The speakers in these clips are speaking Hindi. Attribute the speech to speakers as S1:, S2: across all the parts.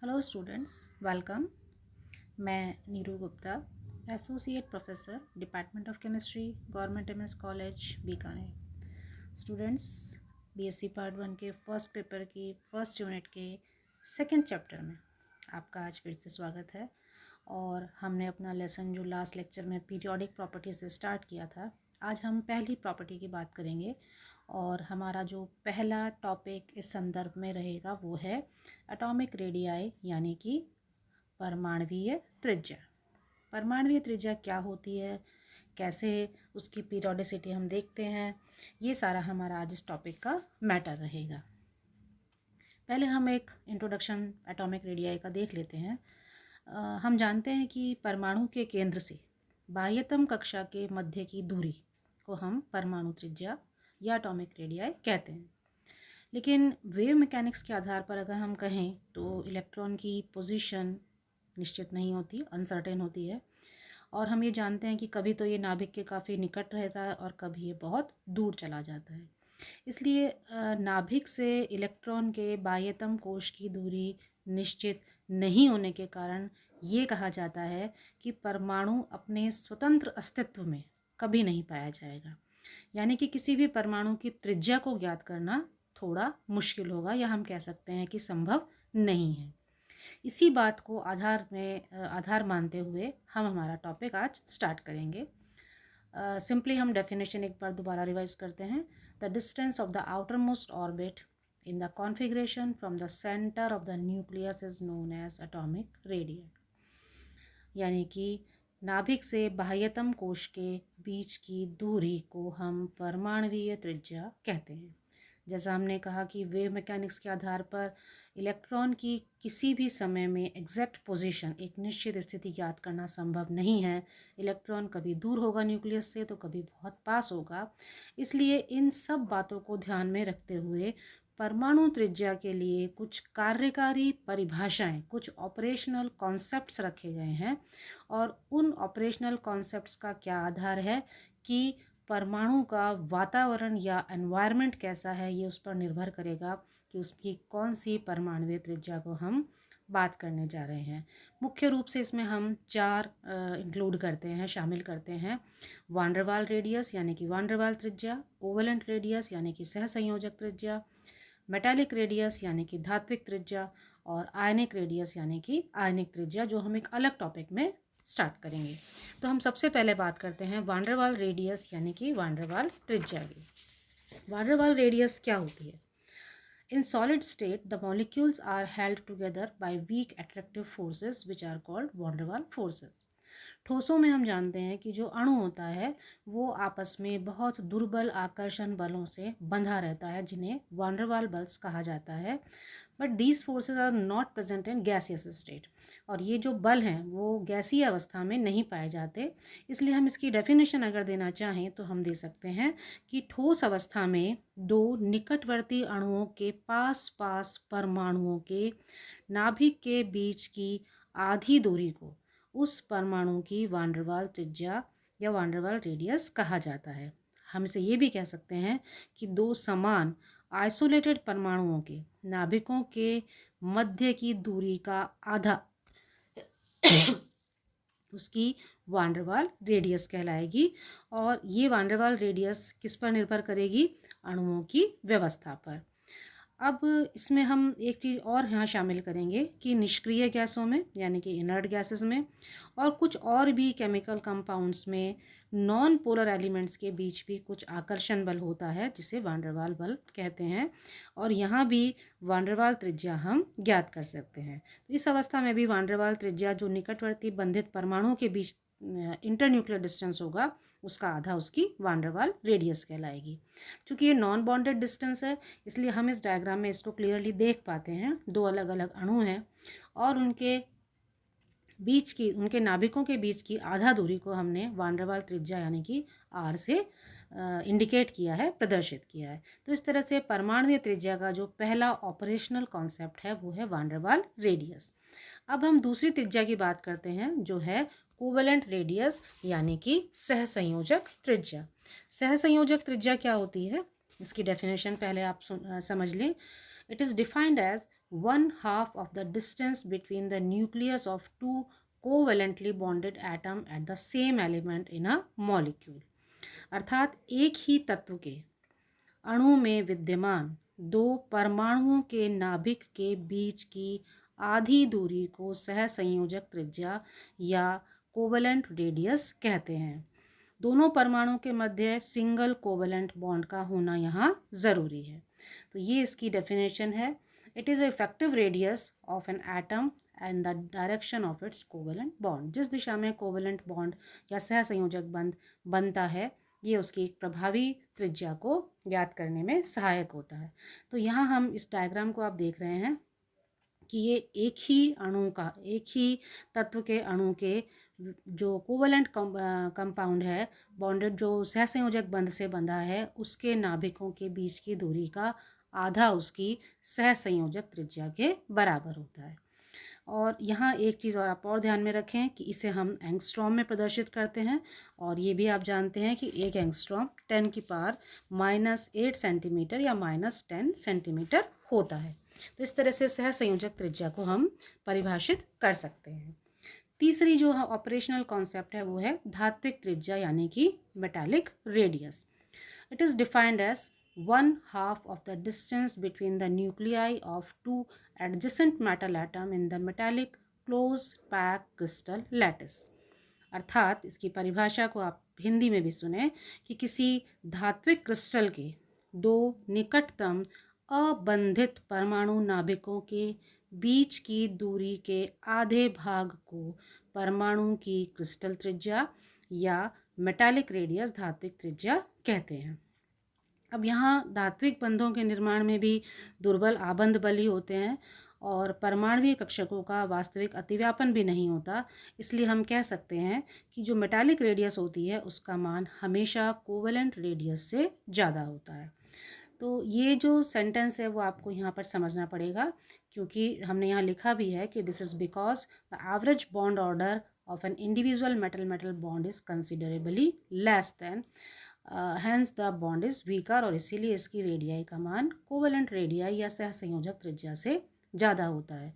S1: Hello students, welcome. मैं Neeru Gupta, associate professor, department of chemistry, government MS college, Bikaner. Students, BSc part 1 के फर्स्ट पेपर की फर्स्ट यूनिट के सेकंड चैप्टर में आपका आज फिर से स्वागत है। और हमने अपना लेसन जो लास्ट लेक्चर में पीरियोडिक प्रॉपर्टी से स्टार्ट किया था, आज हम पहली प्रॉपर्टी की बात करेंगे। और हमारा जो पहला टॉपिक इस संदर्भ में रहेगा वो है एटॉमिक रेडियाई, यानी कि परमाणुवीय त्रिज्या। परमाणुवीय त्रिज्या क्या होती है, कैसे उसकी पीरियोडिसिटी हम देखते हैं, ये सारा हमारा आज इस टॉपिक का मैटर रहेगा। पहले हम एक इंट्रोडक्शन एटॉमिक रेडियाई का देख लेते हैं। हम जानते हैं कि परमाणु के केंद्र से बाह्यतम कक्षा के मध्य की दूरी को हम परमाणु त्रिज्या या एटॉमिक रेडियाई कहते हैं। लेकिन वेव मैकेनिक्स के आधार पर अगर हम कहें तो इलेक्ट्रॉन की पोजीशन निश्चित नहीं होती, अनसर्टेन होती है। और हम ये जानते हैं कि कभी तो ये नाभिक के काफ़ी निकट रहता है और कभी ये बहुत दूर चला जाता है। इसलिए नाभिक से इलेक्ट्रॉन के बाह्यतम कोश की दूरी निश्चित नहीं होने के कारण ये कहा जाता है कि परमाणु अपने स्वतंत्र अस्तित्व में कभी नहीं पाया जाएगा। यानी कि किसी भी परमाणु की त्रिज्या को ज्ञात करना थोड़ा मुश्किल होगा, या हम कह सकते हैं कि संभव नहीं है। इसी बात को आधार मानते हुए हम हमारा टॉपिक आज स्टार्ट करेंगे। सिंपली हम डेफिनेशन एक बार दोबारा रिवाइज करते हैं। The distance of the outermost orbit in the configuration from the centre of the nucleus is known as atomic radius. यानी कि नाभिक से बाह्यतम कोश के बीच की दूरी को हम परमाणुवीय त्रिज्या कहते हैं। जैसा हमने कहा कि वेव मैकेनिक्स के आधार पर इलेक्ट्रॉन की किसी भी समय में एग्जैक्ट पोजीशन, एक निश्चित स्थिति ज्ञात करना संभव नहीं है। इलेक्ट्रॉन कभी दूर होगा न्यूक्लियस से तो कभी बहुत पास होगा। इसलिए इन सब बातों को ध्यान में रखते हुए परमाणु त्रिज्या के लिए कुछ कार्यकारी परिभाषाएं, कुछ ऑपरेशनल कॉन्सेप्ट्स रखे गए हैं। और उन ऑपरेशनल कॉन्सेप्ट्स का क्या आधार है कि परमाणु का वातावरण या एनवायरनमेंट कैसा है, ये उस पर निर्भर करेगा कि उसकी कौन सी परमाणुवीय त्रिज्या को हम बात करने जा रहे हैं। मुख्य रूप से इसमें हम चार इंक्लूड करते हैं, शामिल करते हैं। वान डेर वाल रेडियस यानी कि वान डेर वाल त्रिज्या, कोवेलेंट रेडियस यानी कि सहसंयोजक त्रिज्या, मेटालिक रेडियस यानी कि धात्विक त्रिज्या, और आयनिक रेडियस यानी कि आयनिक त्रिज्या, जो हम एक अलग टॉपिक में स्टार्ट करेंगे। तो हम सबसे पहले बात करते हैं वान डेर वाल रेडियस यानी कि वान डेर वाल त्रिज्या की। वान डेर वाल रेडियस क्या होती है? In solid state, the molecules are held together by weak attractive forces which are called van der Waal forces. ठोसों में हम जानते हैं कि जो अणु होता है वो आपस में बहुत दुर्बल आकर्षण बलों से बंधा रहता है, जिन्हें वान डेर वाल बल्स कहा जाता है। But these forces are not present in gaseous state. और ये जो बल हैं वो गैसीय अवस्था में नहीं पाए जाते। इसलिए हम इसकी डेफिनेशन अगर देना चाहें तो हम दे सकते हैं कि ठोस अवस्था में दो निकटवर्ती अणुओं के पास पास परमाणुओं के नाभिक के बीच की आधी दूरी को उस परमाणु की वान डेर वाल त्रिज्या या वान डेर वाल रेडियस कहा जाता है। हम इसे ये भी कह सकते हैं कि दो समान आइसोलेटेड परमाणुओं के नाभिकों के मध्य की दूरी का आधा उसकी वान डेर वाल रेडियस कहलाएगी। और ये वान डेर वाल रेडियस किस पर निर्भर करेगी? अणुओं की व्यवस्था पर। अब इसमें हम एक चीज़ और यहाँ शामिल करेंगे कि निष्क्रिय गैसों में यानी कि इनर्ट गैसेस में और कुछ और भी केमिकल कंपाउंड्स में नॉन पोलर एलिमेंट्स के बीच भी कुछ आकर्षण बल होता है, जिसे वान डेर वाल बल कहते हैं। और यहाँ भी वान डेर वाल त्रिज्या हम ज्ञात कर सकते हैं। तो इस अवस्था में भी वान डेर वाल त्रिज्या जो निकटवर्ती बंधित परमाणुओं के बीच इंटरन्यूक्लियर डिस्टेंस होगा उसका आधा उसकी वान डेर वाल रेडियस कहलाएगी। चूँकि ये नॉन बॉन्डेड डिस्टेंस है इसलिए हम इस डायग्राम में इसको क्लियरली देख पाते हैं। दो अलग अलग अणु हैं और उनके बीच की, उनके नाभिकों के बीच की आधा दूरी को हमने वान डेर वाल त्रिज्या यानी कि आर से इंडिकेट किया है, प्रदर्शित किया है। तो इस तरह से परमाणुवीय त्रिज्या का जो पहला ऑपरेशनल कॉन्सेप्ट है वो है वान डेर वाल रेडियस। अब हम दूसरी त्रिज्या की बात करते हैं जो है कोवेलेंट रेडियस यानी कि सहसंयोजक त्रिज्या। सहसंयोजक त्रिज्या क्या होती है? इसकी डेफिनेशन पहले आप समझ लें। It is defined as 1/2 of the distance between the nucleus of two covalently bonded atom at the same element in a molecule। अर्थात एक ही तत्व के अणु में विद्यमान दो परमाणुओं के नाभिक के बीच की आधी दूरी को सहसंयोजक त्रिज्या या कोवलेंट रेडियस कहते हैं। दोनों परमाणु के मध्य सिंगल कोवलेंट बॉन्ड का होना यहाँ ज़रूरी है। तो ये इसकी डेफिनेशन है। It is effective radius of an atom and the direction of its covalent bond. जिस दिशा में कोवलेंट बॉन्ड या सहसंयोजक बंध बनता है, ये उसकी एक प्रभावी त्रिज्या को ज्ञात करने में सहायक होता है। तो यहाँ हम इस डायग्राम को आप देख रहे हैं कि ये एक ही अणु का, एक ही तत्व के अणु के जो कोवलेंट कंपाउंड है, बॉन्डेड जो सहसंयोजक बंध से बंधा है, उसके नाभिकों के बीच की दूरी का आधा उसकी सहसंयोजक त्रिज्या के बराबर होता है। और यहाँ एक चीज़ और आप और ध्यान में रखें कि इसे हम एंगस्ट्रॉम में प्रदर्शित करते हैं, और ये भी आप जानते हैं कि एक एंगस्ट्रॉम 10 की पावर -8 सेंटीमीटर या -10 सेंटीमीटर होता है। तो इस तरह से सहसंयोजक त्रिज्या को हम परिभाषित कर सकते हैं। तीसरी जो ऑपरेशनल कॉन्सेप्ट है वो है धात्विक त्रिज्या यानी कि metallic radius. It is defined as 1/2 of the distance between the nuclei of two adjacent metal atom in the metallic close packed crystal lattice। अर्थात इसकी परिभाषा को आप हिंदी में भी सुने कि किसी धात्विक क्रिस्टल के दो निकटतम अबंधित परमाणु नाभिकों के बीच की दूरी के आधे भाग को परमाणु की क्रिस्टल त्रिज्या या मेटालिक रेडियस धात्विक त्रिज्या कहते हैं। अब यहाँ धात्विक बंधों के निर्माण में भी दुर्बल आबंध बल ही होते हैं और परमाणुीय कक्षकों का वास्तविक अतिव्यापन भी नहीं होता। इसलिए हम कह सकते हैं कि जो मेटालिक रेडियस होती है उसका मान हमेशा कोवेलेंट रेडियस से ज़्यादा होता है। तो ये जो सेंटेंस है वो आपको यहाँ पर समझना पड़ेगा, क्योंकि हमने यहाँ लिखा भी है कि this is because the average bond order of an individual metal metal bond is considerably less than hence the bond is weaker, और इसीलिए इसकी रेडियाई का मान कोवेलेंट रेडियाई या सहसंयोजक त्रिज्या से ज़्यादा होता है।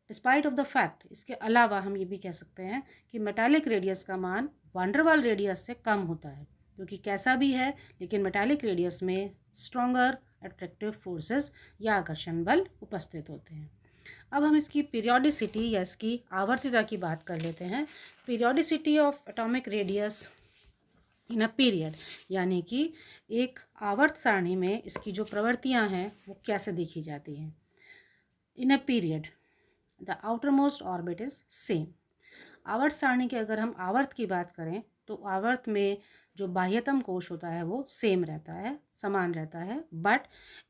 S1: डिस्पाइट ऑफ द फैक्ट, इसके अलावा हम ये भी कह सकते हैं कि मेटालिक रेडियस का मान वांडरवाल रेडियस से कम होता है, क्योंकि कैसा भी है लेकिन मेटालिक रेडियस में स्ट्रॉन्गर अट्रैक्टिव फोर्सेस या आकर्षण बल उपस्थित होते हैं। अब हम इसकी पीरियोडिसिटी या इसकी आवर्तिता की बात कर लेते हैं। Periodicity of atomic radius in a period, यानी कि एक आवर्त सारणी में इसकी जो प्रवृत्तियां हैं वो कैसे देखी जाती हैं। In a period the outermost orbit is same. आवर्त सारणी के अगर हम आवर्त की बात करें तो आवर्त में जो बाह्यतम कोश होता है वो सेम रहता है, समान रहता है, but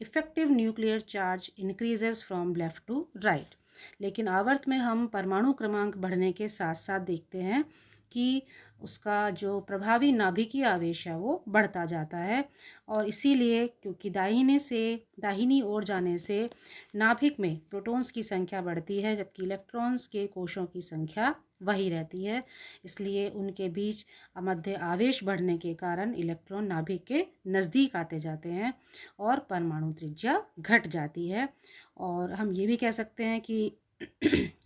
S1: effective nuclear charge increases from left to right. लेकिन आवर्त में हम परमाणु क्रमांक बढ़ने के साथ साथ देखते हैं कि उसका जो प्रभावी नाभिकीय आवेश है वो बढ़ता जाता है, और इसीलिए क्योंकि दाहिनी ओर जाने से नाभिक में प्रोटॉन्स की संख्या बढ़ती है जबकि इलेक्ट्रॉन्स के कोशों की संख्या वही रहती है, इसलिए उनके बीच मध्य आवेश बढ़ने के कारण इलेक्ट्रॉन नाभिक के नज़दीक आते जाते हैं और परमाणु त्रिज्या घट जाती है। और हम ये भी कह सकते हैं कि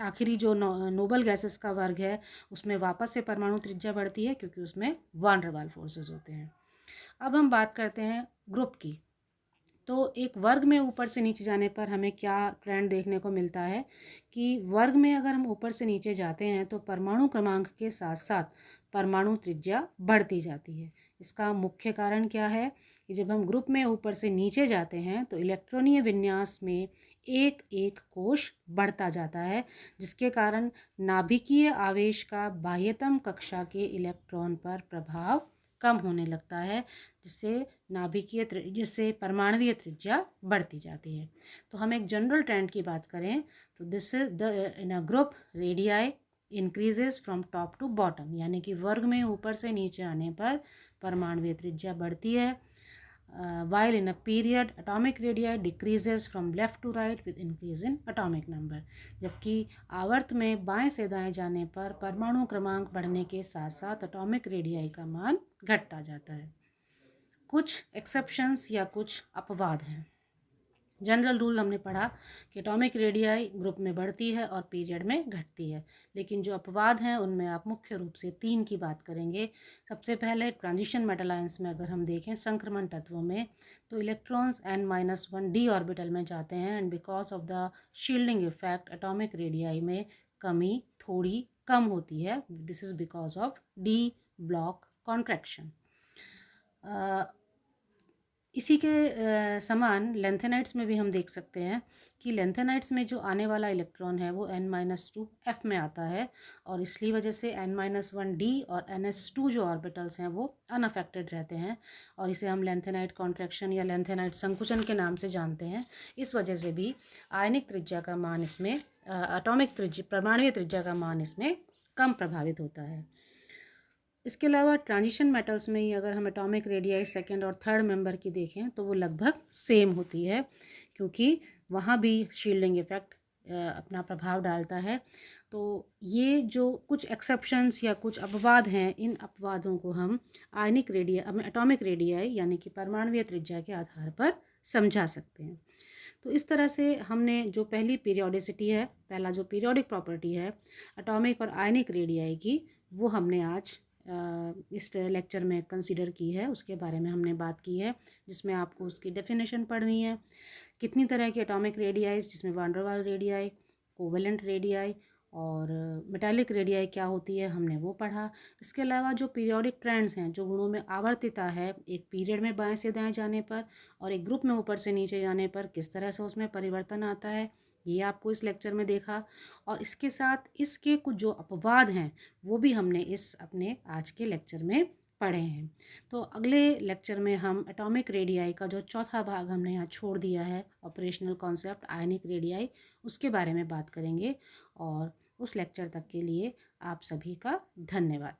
S1: आखिरी जो नोबल गैसेस का वर्ग है उसमें वापस से परमाणु त्रिज्या बढ़ती है, क्योंकि उसमें वान डेर वाल फोर्सेस होते हैं। अब हम बात करते हैं ग्रुप की। तो एक वर्ग में ऊपर से नीचे जाने पर हमें क्या ट्रेंड देखने को मिलता है कि वर्ग में अगर हम ऊपर से नीचे जाते हैं तो परमाणु क्रमांक के साथ साथ परमाणु त्रिज्या बढ़ती जाती है। इसका मुख्य कारण क्या है कि जब हम ग्रुप में ऊपर से नीचे जाते हैं तो इलेक्ट्रॉनीय विन्यास में एक एक कोश बढ़ता जाता है, जिसके कारण नाभिकीय आवेश का बाह्यतम कक्षा के इलेक्ट्रॉन पर प्रभाव कम होने लगता है, जिससे परमाणुीय त्रिज्या बढ़ती जाती है। तो हम एक जनरल ट्रेंड की बात करें तो this is the in a group radii increases from top to bottom, यानी कि वर्ग में ऊपर से नीचे आने पर परमाणुीय त्रिज्या बढ़ती है, while in a period atomic radii decreases from left to right with increase in atomic number। जबकि आवर्त में बाएं से दाएं जाने पर परमाणु क्रमांक बढ़ने के साथ साथ एटॉमिक रेडियाई का मान घटता जाता है। कुछ एक्सेप्शंस या कुछ अपवाद हैं। जनरल रूल हमने पढ़ा कि एटॉमिक रेडियाई ग्रुप में बढ़ती है और पीरियड में घटती है, लेकिन जो अपवाद हैं उनमें आप मुख्य रूप से 3 की बात करेंगे। सबसे पहले ट्रांजिशन मेटल आयंस में अगर हम देखें संक्रमण तत्वों में, तो इलेक्ट्रॉन्स n-1 d ऑर्बिटल में जाते हैं and because of the shielding effect atomic radii में कमी थोड़ी कम होती है। This is because of D block contraction. इसी के समान लेंथेनाइट्स में भी हम देख सकते हैं कि लेंथेनाइट्स में जो आने वाला इलेक्ट्रॉन है वो n-2 f में आता है, और इसलिए वजह से n-1 d और ns2 जो ऑर्बिटल्स हैं वो अनअफेक्टेड रहते हैं, और इसे हम लेंथेनाइट कॉन्ट्रैक्शन या लेंथेनाइट संकुचन के नाम से जानते हैं। इस वजह से भी आयनिक त्रिज्या का मान इसमें एटॉमिक त्रिज्या परमाणुीय त्रिज्या का मान इसमें कम प्रभावित होता है। इसके अलावा ट्रांजिशन मेटल्स में ही अगर हम एटॉमिक रेडियाई सेकंड और थर्ड मेंबर की देखें तो वो लगभग सेम होती है, क्योंकि वहाँ भी शील्डिंग इफेक्ट अपना प्रभाव डालता है। तो ये जो कुछ एक्सेप्शंस या कुछ अपवाद हैं, इन अपवादों को हम आयनिक रेडिया एटॉमिक रेडियाई यानी कि परमाणुीय त्रिज्या के आधार पर समझा सकते हैं। तो इस तरह से हमने जो पहली पीरियोडिसिटी है, पहला जो पीरियोडिक प्रॉपर्टी है एटॉमिक और आयनिक रेडियाई की, वो हमने आज इस लेक्चर में कंसीडर की है, उसके बारे में हमने बात की है, जिसमें आपको उसकी डेफिनेशन पढ़नी है, कितनी तरह की एटॉमिक रेडियाइज, जिसमें van der Waals radii, covalent radii और मेटालिक रेडियाई क्या होती है, हमने वो पढ़ा। इसके अलावा जो पीरियोडिक ट्रेंड्स हैं, जो गुणों में आवर्तिता है, एक पीरियड में बाएं से दाएं जाने पर और एक ग्रुप में ऊपर से नीचे जाने पर किस तरह से उसमें परिवर्तन आता है, ये आपको इस लेक्चर में देखा। और इसके साथ इसके कुछ जो अपवाद हैं वो भी हमने इस अपने आज के लेक्चर में पढ़े हैं। तो अगले लेक्चर में हम एटॉमिक रेडियाई का जो चौथा भाग हमने यहाँ छोड़ दिया है, ऑपरेशनल कॉन्सेप्ट आयनिक रेडियाई, उसके बारे में बात करेंगे। और उस लेक्चर तक के लिए आप सभी का धन्यवाद।